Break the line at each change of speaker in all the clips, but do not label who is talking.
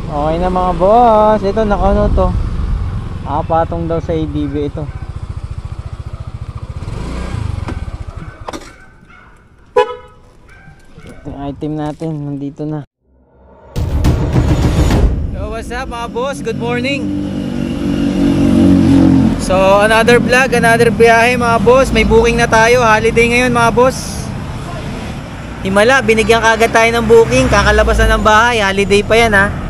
Okay na mga boss. Ito nakano to. Patong daw sa ADB ito. Ito yung item natin. Nandito na. So what's up mga boss? Good morning. So another vlog, another biyahe mga boss. May booking na tayo. Holiday ngayon mga boss. Himala, binigyan kagad tayo ng booking. Kakalabas na ng bahay. Holiday pa yan ha.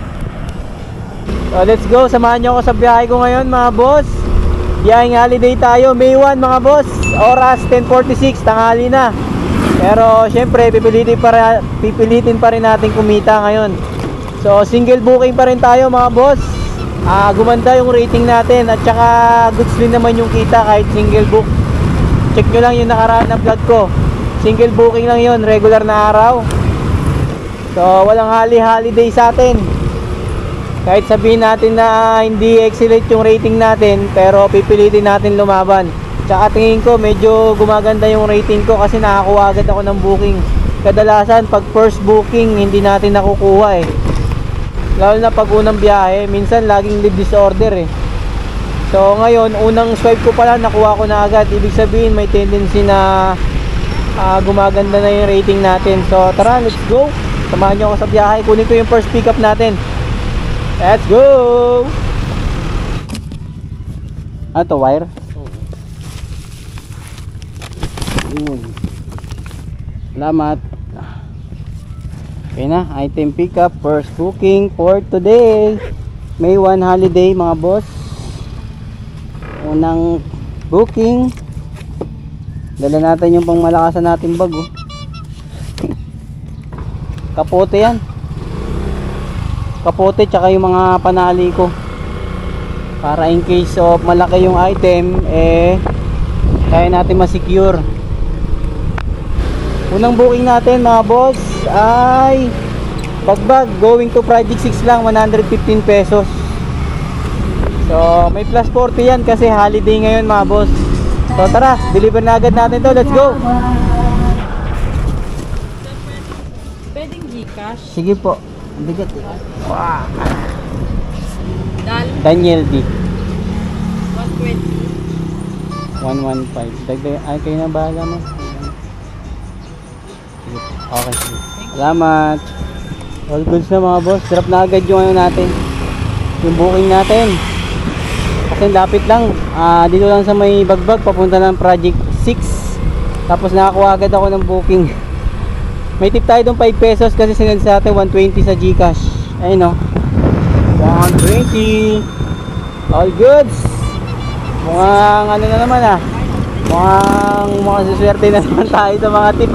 So let's go, samahan nyo ako sa biyahe ko ngayon mga boss. Biyaheng holiday tayo, May 1 mga boss. Oras 10:46, tanghali na. Pero syempre pipilitin pa rin natin kumita ngayon. So single booking pa rin tayo mga boss. Gumanda yung rating natin. At saka goods din naman yung kita kahit single book. Check nyo lang yung nakaraan na vlog ko. Single booking lang yun, regular na araw. So walang holiday sa atin. Kahit sabihin natin na hindi excellent yung rating natin, pero pipilitin natin lumaban. Tsaka tingin ko medyo gumaganda yung rating ko kasi nakakuha agad ako ng booking. Kadalasan pag first booking hindi natin nakukuha eh. Lalo na pag unang biyahe, minsan laging leave disorder eh. So ngayon, unang swipe ko pala nakuha ko na agad. Ibig sabihin may tendency na gumaganda na yung rating natin. So tara, let's go. Samahan nyo ako sa biyahe. Kunin ko yung first pickup natin. Let's go! Ito, wire? Salamat. Okay na, item pickup, first booking for today. May 1 holiday mga boss. Unang booking. Dala natin yung pang malakasan natin bag oh. Kapote yan. Kapote tsaka yung mga panali ko para in case of malaki yung item kaya natin ma-secure. Unang booking natin mga boss ay bagbag going to Project 6 lang, 115 pesos. So may plus 40 yan kasi holiday ngayon mga boss. So tara, deliver na agad natin to. Let's go.
Pwedeng Gcash?
Sige po. Bigat. Wow.
Daniel
D
120.
115. Dagdag ay kayo na bahala mo. Okay. Salamat. All goods na mga boss. Drop na agad yung ano natin. Yung booking natin. Kasi lapit lang. Dito lang sa may bagbag papunta ng Project 6. Tapos nakakuha agad ako ng booking. May tip tayo doon 5 pesos kasi sinend sa atin 120 sa Gcash. Ayun o. 120. All goods. Mukhang ano na naman mukhang suswerte na naman tayo sa mga tip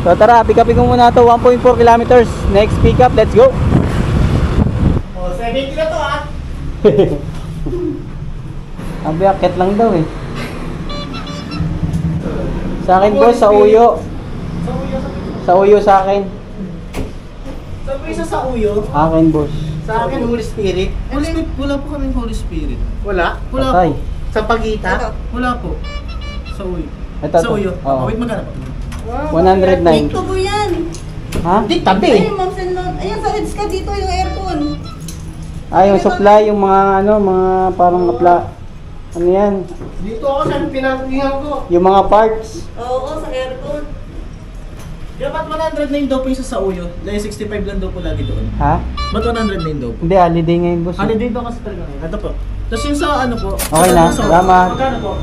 So tara, pick upin ko muna to. 1.4 kilometers. Next pick up, let's go.
70 na to
Ang biyaket lang daw eh. Sa akin boss, sa uyo. Sa uyo sa akin.
Saan po isa sa uyo?
Akin boss.
Sa akin, Holy Spirit. Holy Spirit, wala po kami Holy Spirit. Wala? Wala
Patay.
po. Sa Pagita? Wala po. Sa uyo.
Ito,
Sa uyo.
Oo.
Wait, magkano po?
109.
Dito po yan.
Ha?
Di, tabi.
Ay, Ma'am Senlon. Ayan, sa Reds ka dito yung aircon.
Yung supply, yung mga mga parang ano yan?
Dito ako sa pinanghingan ko.
Yung mga parts.
Oo, sa aircon.
Ba't 109 daw po isa sa uyo? Dahil 65 lang daw po lagi doon.
Ha?
Ba't 109 daw po?
Hindi, holiday ngayon boss.
Holiday daw kasi talaga ngayon. Ito po. Tapos yung sa ano po?
Okay na,
sa-
salamat.
Magkano po?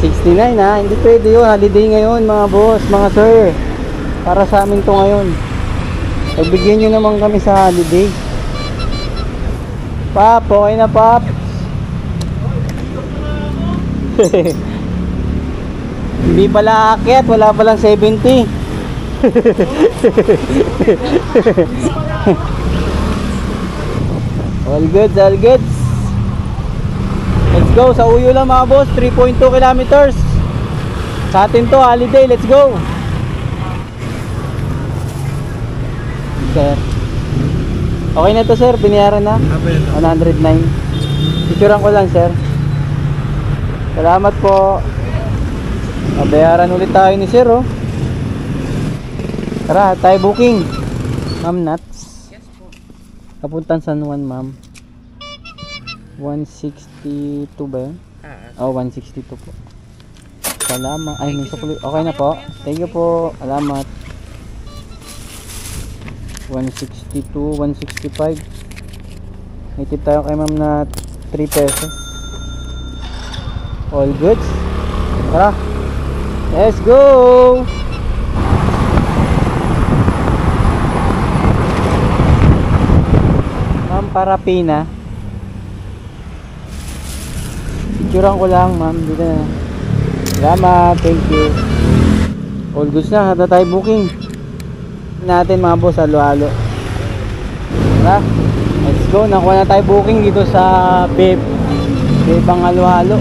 69 hindi pwede yun. Holiday ngayon mga boss, mga sir. Para sa amin to ngayon. Pagbigyan nyo naman kami sa holiday. Pop, okay na pop. Hindi pala aakyat, wala palang 70. All goods, all goods. Let's go, sa uyo lang mga boss, 3.2 kilometers. Sa atin to, holiday, let's go. Sir. Okay na to sir, binayaran na. 109. Picturean ko lang sir. Salamat po. Bayaran ulit tayo ni sir oh. Tara, tayo booking. Ma'am Nuts.
Yes po.
Papuntang San Juan, ma'am. 162 ba yun? Oh, 162 po. Salamat. Ay, may sukli. Okay na po. Thank you po. Salamat. 162, 165. May tip tayo kay ma'am na 3 pesos. All goods. Tara. Let's go! Ma'am, Parapina. Picturean ko lang, ma'am. Dito na. Salamat. Thank you. All goods na. Hata tayo booking natin mga boss. Halo-halo. Tara. Let's go. Nakuha na tayo booking dito sa Bebang Halo-halo.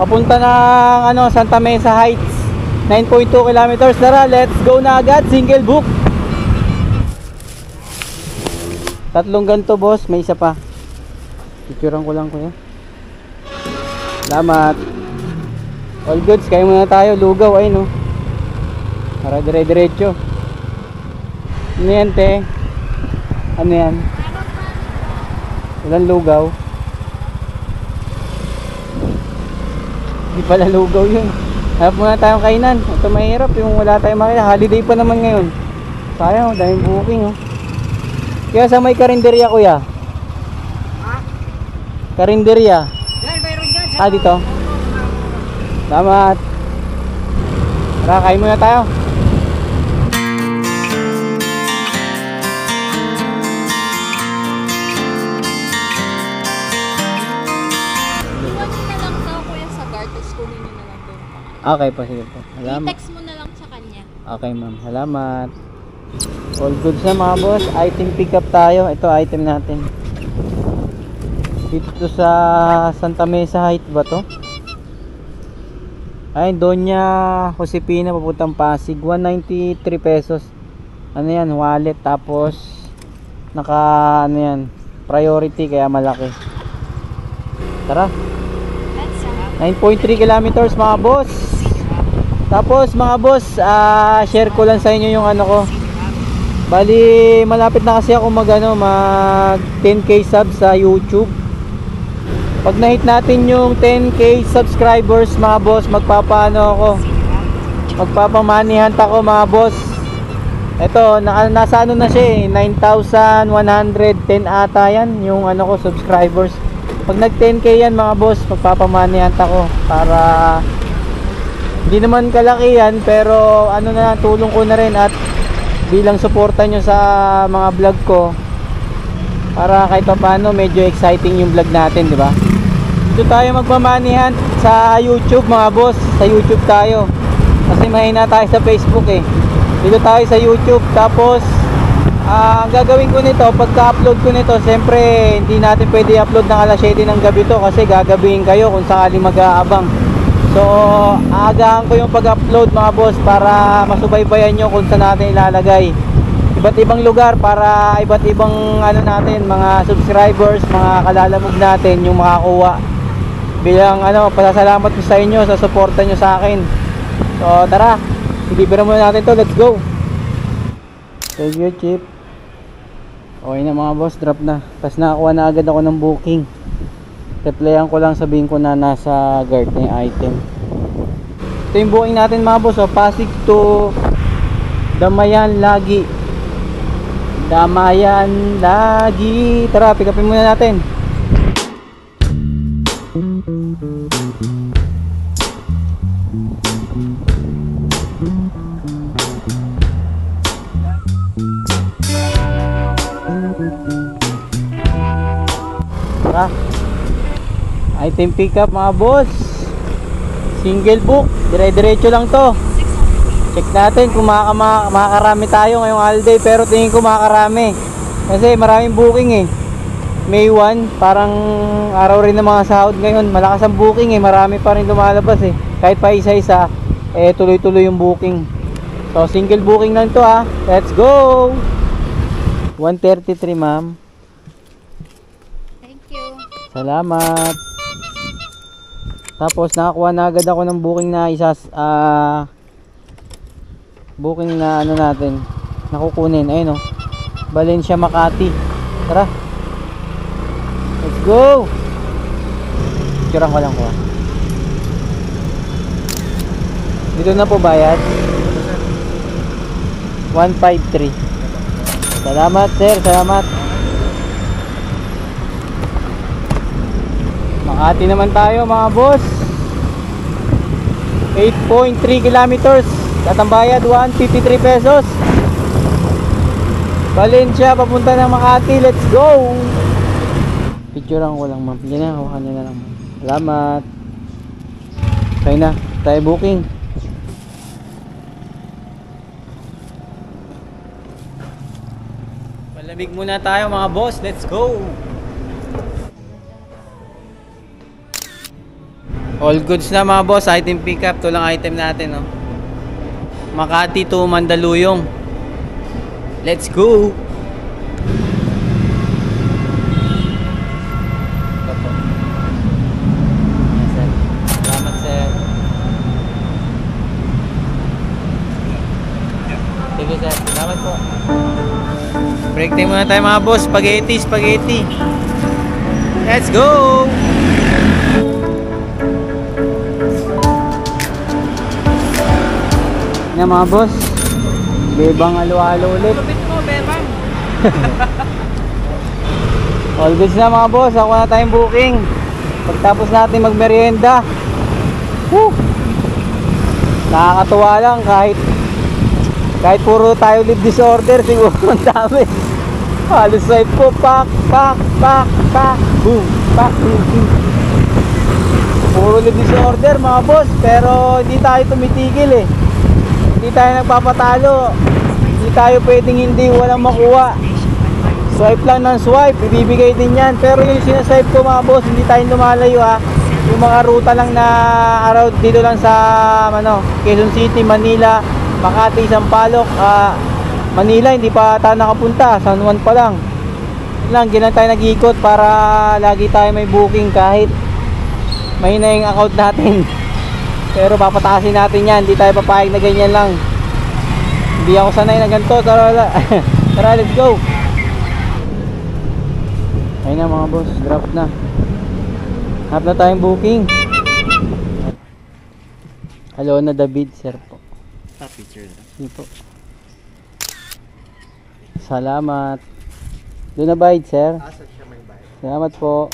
Papunta ng Santa Mesa Heights. 9.2 kilometers. Tara, let's go na agad. Single book. Tatlong ganito, boss. May isa pa. Picturean ko lang, kuya. Salamat. All goods. Kaya muna tayo. Lugaw. Ay, no. Para dire-diretso. Ano yan, te? Ano yan? Walang lugaw. Hindi pala lugaw yun. Hanap muna tayong kainan. Ito mahirap yung wala tayong makita. Holiday pa naman ngayon. Sayang, daming booking, oh. Kaya sa may karinderya, kuya. Karinderya. Dito. Salamat. Tara, kain muna tayo. Okay po, sige po. Salamat.
I-text mo na lang sa kanya.
Okay, ma'am. Salamat. All goods na mga boss. Item pick up tayo. Ito item natin. Dito sa Santa Mesa Heights ba to? Ay, Doña Josepina papuntang Pasig. 193 pesos. Ano yan? Wallet. Tapos naka ano yan? Priority kaya malaki. Tara. 9.3 kilometers mga boss. Tapos mga boss, share ko lang sa inyo yung ano ko. Bali malapit na kasi ako mag 10k subs sa YouTube. Pag na-hit natin yung 10k subscribers mga boss, magpapaano ako. Magpapamanihan ako mga boss. Ito, nasa ano na siya eh, 9,110 ata yan yung ano ko subscribers. Pag nag 10k yan mga boss, magpapamanihan ako para hindi naman kalaki yan, pero ano na, tulong ko na rin at bilang suporta nyo sa mga vlog ko para kahit pa paano medyo exciting yung vlog natin, di ba? Dito tayo magpamanihan sa YouTube mga boss, sa YouTube tayo kasi mahina tayo sa Facebook eh. Dito tayo sa YouTube. Tapos ang gagawin ko nito, pagka-upload ko nito, siyempre hindi natin pwede i-upload ng alas 7 ng gabi to kasi gagabihin kayo kung sakaling mag-aabang. So aagahan ko yung pag-upload mga boss para masubaybayan nyo kung saan natin ilalagay iba't ibang lugar para iba't ibang ano natin, mga subscribers, mga kalalamog natin yung makakuha. Bilang ano, pasasalamat ko sa inyo sa suporta nyo sa akin. So tara, deliver muna natin to, let's go. Thank you, Chip. Okay na mga boss, drop na. Tapos nakakuha na agad ako ng booking. Replyan ko lang, sabihin ko na nasa guard na yung item. Ito yung booking natin mga boss, Pasig to Damayan Lagi. Damayan Lagi. Tara, pick upin muna natin. Tara, item pick up mga boss. Single book, dire-diretso lang to. Check natin kung makakarami tayo ngayong holiday, pero tingin ko makakarami kasi maraming booking eh. May 1, parang araw rin ng mga sahod ngayon, malakas ang booking eh, marami pa rin lumalabas eh. Kahit pa isa-isa, eh tuloy-tuloy yung booking. So single booking lang to ah. Let's go. 133 ma'am.
Thank you.
Salamat. Tapos nakakuha na agad ako ng booking na booking na ano natin, nakukunin. Ayun oh, Valencia Makati. Tara. Let's go. Picturean ko lang po. Dito na po bayad. 153. Salamat sir, salamat. Makati naman tayo mga boss. 8.3 kilometers. Tatang bayad 153 pesos. Valencia papunta ng Makati. Let's go. Picturean ko lang ma'am. Yan na, hawakan nyo na lang ma'am. Salamat. Okay na, tayo booking. Palamig muna tayo mga boss. Let's go. All goods na mga boss. Item pickup. Ito lang item natin, no? Makati to Mandaluyong. Let's go. Salamat sir. Sige sir. Salamat po. Break time muna tayo mga boss. Spaghetti. Let's go. Yan mga boss. Bebang halo-halo ulit.
Lupit mo, Bebang.
All goods na mga boss. Ako na tayong booking. Pagtapos natin magmerienda. Woo! Nakakatuwa lang kahit puro tayo leave disorder, siguro ang dami. Halos swipe po, pak, boom, pak, boom. Puro leave disorder mga boss, pero hindi tayo tumitigil eh. Hindi tayo nagpapatalo. Hindi tayo pwedeng hindi walang makuha. Swipe lang ng swipe, ibibigay din yan. Pero yung sinaswipe ko mga boss, hindi tayo lumalayo ha. Yung mga ruta lang na araw dito lang sa Quezon City, Manila, Makati, Sampaloc, Manila, hindi pa tayo nakapunta. San Juan pa lang. Yun lang, ganyan tayo nag-ikot para lagi tayo may booking kahit mahina yung account natin. Pero papatasin natin yan, hindi tayo papayag na ganyan lang. Hindi ako sanay na ganito. Tara, let's go. Ayun na mga boss, drop na. Hanap na tayong booking. Hello na David, sir po.
Picture na.
Sige po. Salamat. Doon na bayad, sir. Salamat po.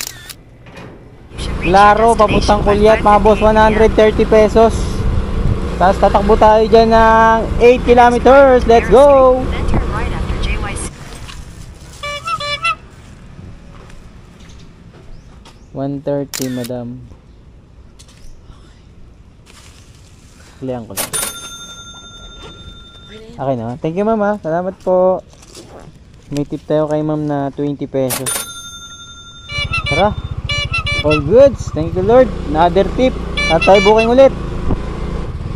Laro, papuntang Kulyat mga boss, 130 pesos. Tapos tatakbo tayo dyan ng 8 kilometers. Let's go!
Then turn right after JYC.
130 madam. Kliyan ko lang. Okay na. Thank you ma'am ha. Salamat po. May tip tayo kay ma'am na 20 pesos. Tara. All goods. Thank you Lord. Another tip. At tayo booking ulit.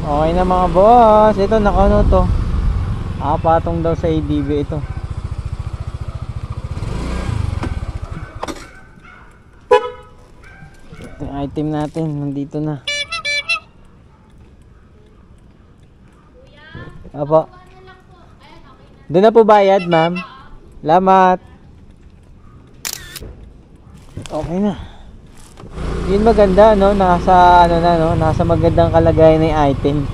Okay na mga boss. Ito nakano to. Patong daw sa ADB ito. Ito yung item natin. Nandito na. Apo. Doon na po bayad, ma'am. Salamat. Okay na. Yun maganda, no? Nasa nasa magandang kalagayan ng item.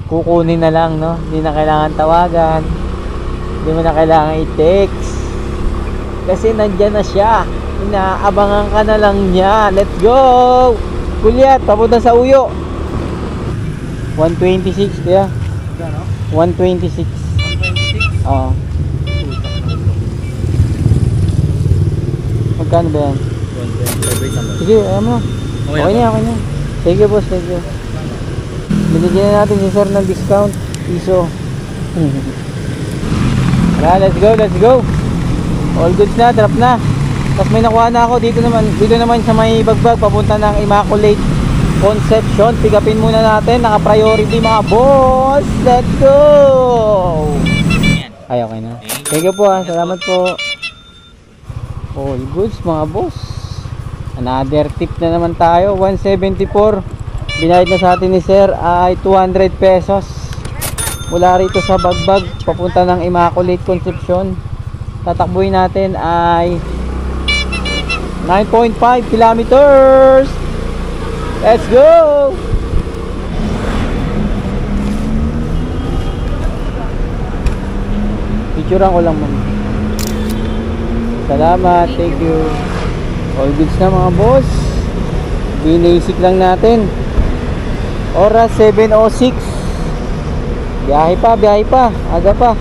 Kukunin na lang, no? Hindi na kailangan tawagan. Hindi mo na kailangan i-text. Kasi nandiyan na siya. Inaabangan ka na lang niya. Let's go! Kulyat, papunta sa Uyo. 126, kaya. 126.
126?
Oo. Magkano ba yan?
125.
Sige, alam mo. Okay na. Sige boss, thank you. Binigyan na natin si sir ng discount. Piso. Tara, let's go. All goods na, drop na. Tapos may nakuha na ako dito naman sa may bagbag papunta ng Immaculate Conception. Pick upin muna natin, naka-priority mga boss. Let's go. Ay, okay na. Thank you po ha, salamat po. All goods mga boss. Another tip na naman tayo. 174. Binayad na sa atin ni sir ay 200 pesos. Mula rito sa bagbag papunta ng Immaculate Conception. tatakbuhin natin ay 9.5 kilometers. Let's go! Picturean ko lang muna. Salamat, thank you. All goods na mga boss. Binasic lang natin. Oras 7:06. Biyahe pa, aga pa.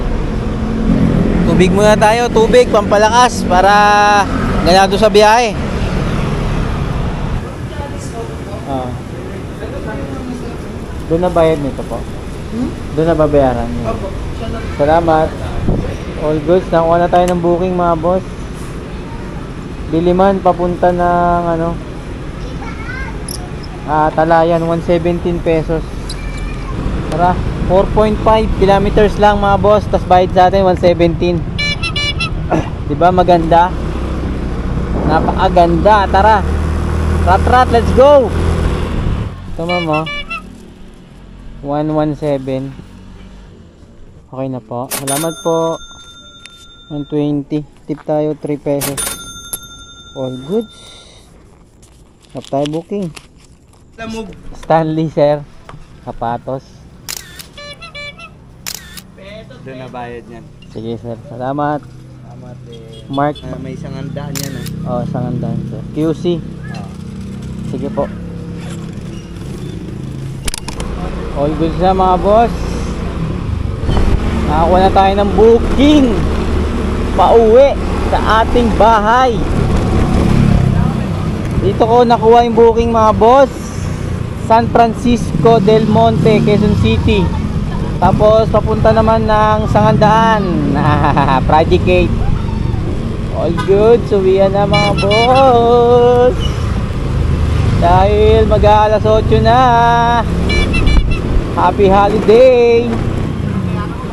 Tubig muna tayo, tubig, pampalakas para ganado sa biyahe. Doon na bayad nito po? Doon na babayaran niyo?
Opo.
Salamat. All goods, nakuha na tayo ng booking mga boss. Diliman, papunta ng ano, Talayan, 117 pesos. Tara, 4.5 kilometers lang mga boss, tas bayad sa atin 117. Diba maganda? Napakaganda. Tara, rat, let's go. Ito ma'am, 117. Okay na po, salamat po. 120, tip tayo 3 pesos. All goods. Stop tayo booking.
Lamog.
Stanley sir, Kapatos.
Doon na bayad yan.
Sige sir, salamat.
Salamat eh.
Mark,
May isang handaan yan ah.
oh, sangandaan sir. QC. Sige po. All goods na mga boss. Nakakuha na tayo ng booking pauwi sa ating bahay. Dito ko nakuha yung booking mga boss, San Francisco del Monte, Quezon City. Tapos papunta naman ng Sangandaan, Project 8. All good, suwian na mga boss. Dahil mag-aalas 8 na. Happy holiday.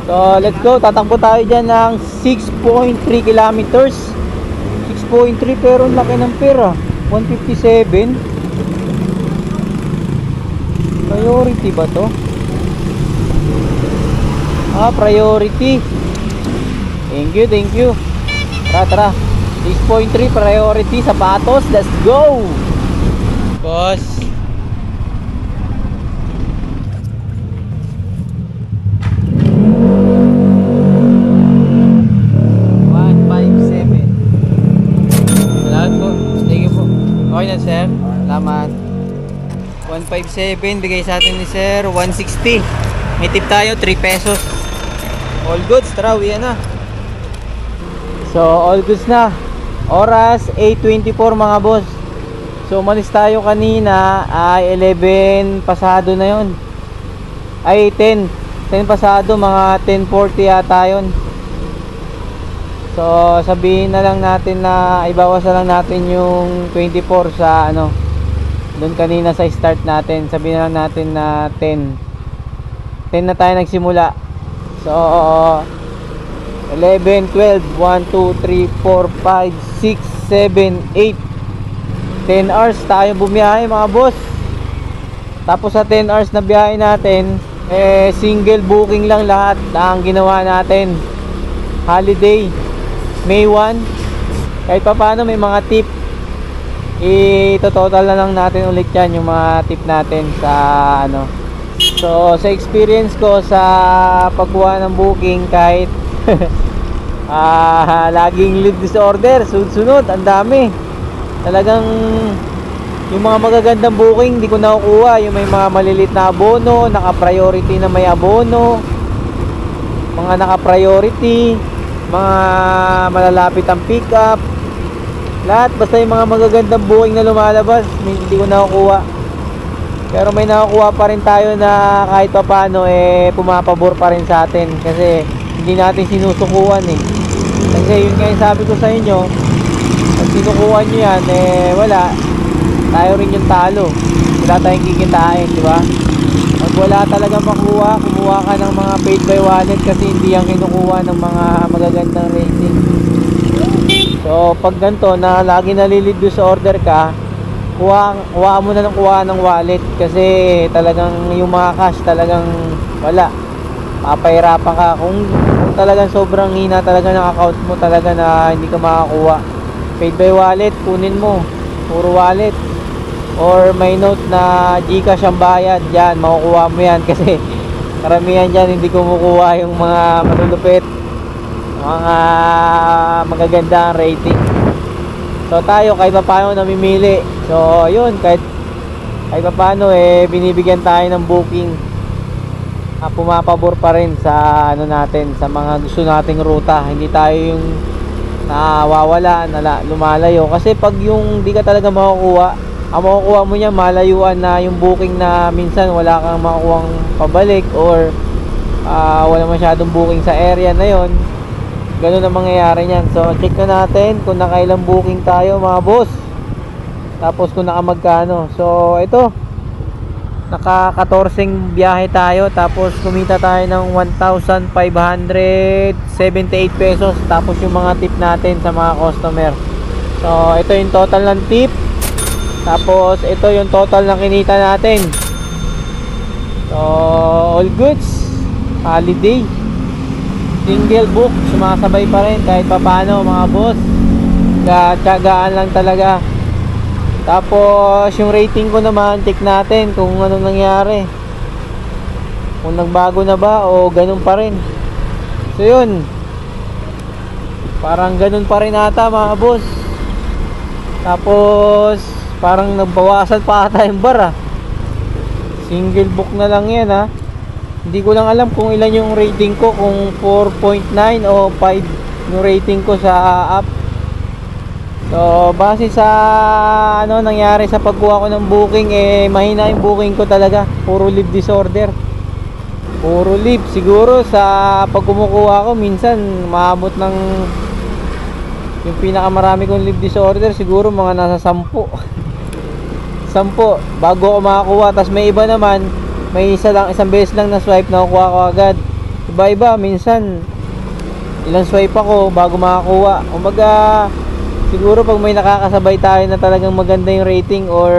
So let's go, tatakbo tayo dyan ng 6.3 kilometers. 6.3 pero ang laki ng pera, 157. Priority ba to? Priority. Thank you. Tara 6.3 priority, sapatos, let's go boss. Okay na sir, salamat. 157 bigay sa atin ni sir, 160. May tip tayo 3 pesos. All goods, tara uwi na. So all goods na. Oras 8:24 mga boss. So umalis tayo kanina ay 11 pasado na yon. Ay 10 pasado, mga 10:40 yata yun. So sabihin na lang natin na ibawas na lang natin yung 24 sa ano, doon kanina sa start natin. Sabihin na lang natin na 10 na tayo nagsimula. So 11, 12, 1, 2, 3, 4, 5, 6, 7, 8 10 hours tayo bumiyahe mga boss. Tapos sa 10 hours na biyahe natin, single booking lang lahat ang ginawa natin. Holiday May 1. Kahit pa paano may mga tip, ito-total na lang natin ulit yan, yung mga tip natin sa ano. So sa experience ko sa pagkuha ng booking, kahit laging lead disorder, sunod-sunod, ang dami. Talagang yung mga magagandang booking hindi ko nakukuha. Yung may mga malilit na abono, naka-priority na may abono, mga naka-priority, mga malalapit ang pick up, lahat basta yung mga magagandang booking na lumalabas hindi ko nakukuha. Pero may nakukuha pa rin tayo na kahit pa paano pumapabor pa rin sa atin, kasi hindi natin sinusukuan kasi yun nga yung sabi ko sa inyo, pag sinukuan nyo yan wala, tayo rin yung talo, wala tayong kikitain, di ba? Pag wala talaga makuha, kumuha ka ng mga paid by wallet, kasi hindi yan kinukuha ng mga magagandang rating. So pag ganito na lagi nalilid sa order ka, kuha mo na ng wallet, kasi talagang yung mga cash talagang wala, papahirapan ka. Kung talagang sobrang hina talaga ng account mo talaga na hindi ka makakuha, paid by wallet, kunin mo, puro wallet, or may note na GCash ang bayad, yan, makukuha mo yan. Kasi karamihan dyan hindi kumukuha yung mga malulupit, mga magagandang rating. So tayo kahit pa paano namimili. So yun, kahit pa paano binibigyan tayo ng booking, pumapabor pa rin sa ano natin, sa mga gusto nating ruta. Hindi tayo yung nawawala, lumalayo. Kasi pag yung di ka talaga makukuha, ang makukuha mo niya malayuan na yung booking, na minsan wala kang makukuhang pabalik, or wala masyadong booking sa area na yon. Ganun ang mangyayari niyan. So check na natin kung nakailang booking tayo mga boss, tapos kung nakamagkano. So ito, naka 14 biyahe tayo, tapos kumita tayo ng 1,578 pesos, tapos yung mga tip natin sa mga customer. So ito yung total ng tip, tapos ito yung total ng kinita natin. So all goods, holiday, single book, sumasabay pa rin kahit papano mga boss. Tiyagaan lang talaga. Tapos yung rating ko naman, check natin kung ano nangyari, kung nagbago na ba o ganun pa rin. So yun, parang ganun pa rin ata mga boss. Tapos parang nagbawasan pa ata yung bar Single book na lang yan Hindi ko lang alam kung ilan yung rating ko, kung 4.9 o 5 yung rating ko sa app. So base sa ano nangyari sa pagkuha ko ng booking, mahina yung booking ko talaga, puro leave disorder, puro leave. Siguro sa pag kumukuha ko minsan maabot ng, yung pinakamarami kong leave disorder siguro mga nasa 10 bago ako makakuha. Tapos may iba naman, may isang beses lang na swipe, nakukuha ko agad. Iba-iba, minsan ilang swipe ako bago makakuha. Umaga siguro pag may nakakasabay tayo na talagang maganda yung rating, or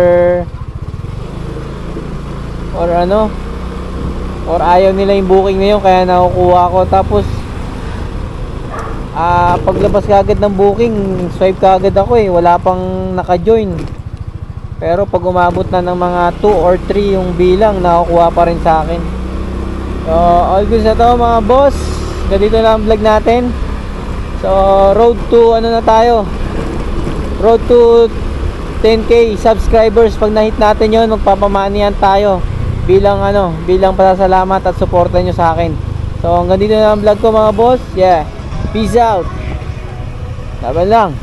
ano, or ayaw nila yung booking na yun, kaya nakukuha ko. Tapos paglabas kagad ng booking, swipe kagad ako wala pang naka-join. Pero pag umabot na ng mga 2 or 3 yung bilang, nakukuha pa rin sa akin. So all goods na to mga boss. Ganito na ang vlog natin. So road to ano na tayo, road to 10k subscribers. Pag na-hit natin yon, magpapamanihan tayo bilang bilang pasasalamat at suporta nyo sa akin. So hanggang dito na ang vlog ko mga boss. Yeah, peace out. Laban lang.